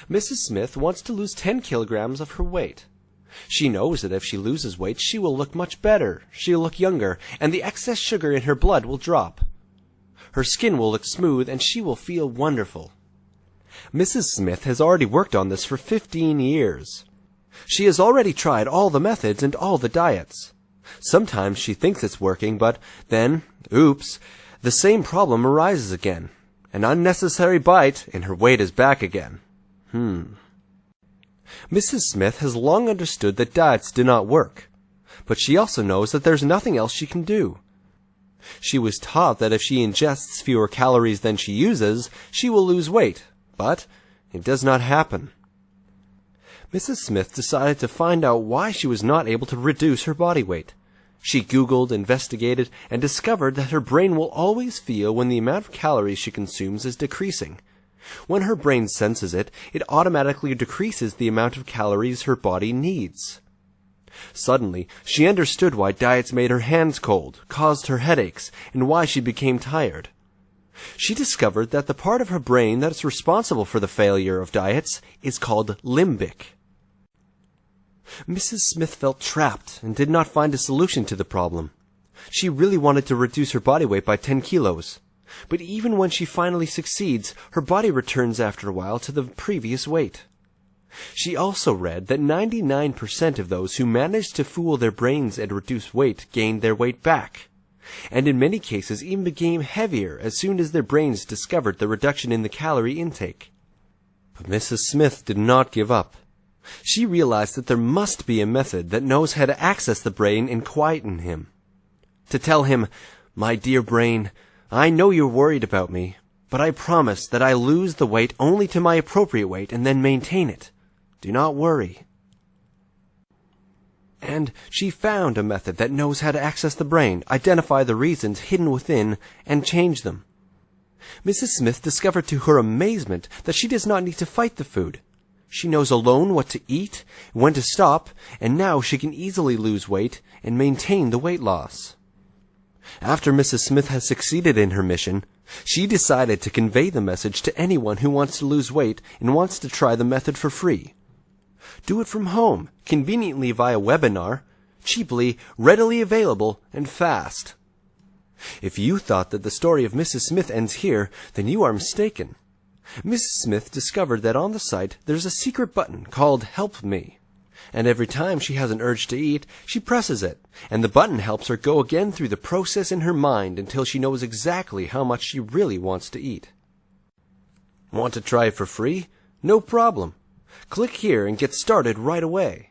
Mrs. Smith wants to lose 10 kilograms of her weight. She knows that if she loses weight, she will look much better, she'll look younger, and the excess sugar in her blood will drop. Her skin will look smooth, and she will feel wonderful. Mrs. Smith has already worked on this for 15 years. She has already tried all the methods and all the diets. Sometimes she thinks it's working, but then, oops, the same problem arises again. An unnecessary bite, and her weight is back again. Mrs. Smith has long understood that diets do not work, but she also knows that there's nothing else she can do. She was taught that if she ingests fewer calories than she uses, she will lose weight, but it does not happen. Mrs. Smith decided to find out why she was not able to reduce her body weight. She Googled, investigated, and discovered that her brain will always feel when the amount of calories she consumes is decreasing. When her brain senses it, it automatically decreases the amount of calories her body needs. Suddenly, she understood why diets made her hands cold, caused her headaches, and why she became tired. She discovered that the part of her brain that is responsible for the failure of diets is called limbic. Mrs. Smith felt trapped and did not find a solution to the problem. She really wanted to reduce her body weight by 10 kilos. But even when she finally succeeds, her body returns after a while to the previous weight. She also read that 99% of those who managed to fool their brains and reduce weight gained their weight back, and in many cases even became heavier as soon as their brains discovered the reduction in the calorie intake. But Mrs. Smith did not give up. She realized that there must be a method that knows how to access the brain and quieten him. To tell him, "My dear brain, I know you're worried about me, but I promise that I lose the weight only to my appropriate weight and then maintain it. Do not worry." And she found a method that knows how to access the brain, identify the reasons hidden within, and change them. Mrs. Smith discovered to her amazement that she does not need to fight the food. She knows alone what to eat, when to stop, and now she can easily lose weight and maintain the weight loss. After Mrs. Smith has succeeded in her mission, she decided to convey the message to anyone who wants to lose weight and wants to try the method for free. Do it from home, conveniently via webinar, cheaply, readily available, and fast. If you thought that the story of Mrs. Smith ends here, then you are mistaken. Mrs. Smith discovered that on the site there's a secret button called Help Me. And every time she has an urge to eat, she presses it, and the button helps her go again through the process in her mind until she knows exactly how much she really wants to eat. Want to try it for free? No problem. Click here and get started right away.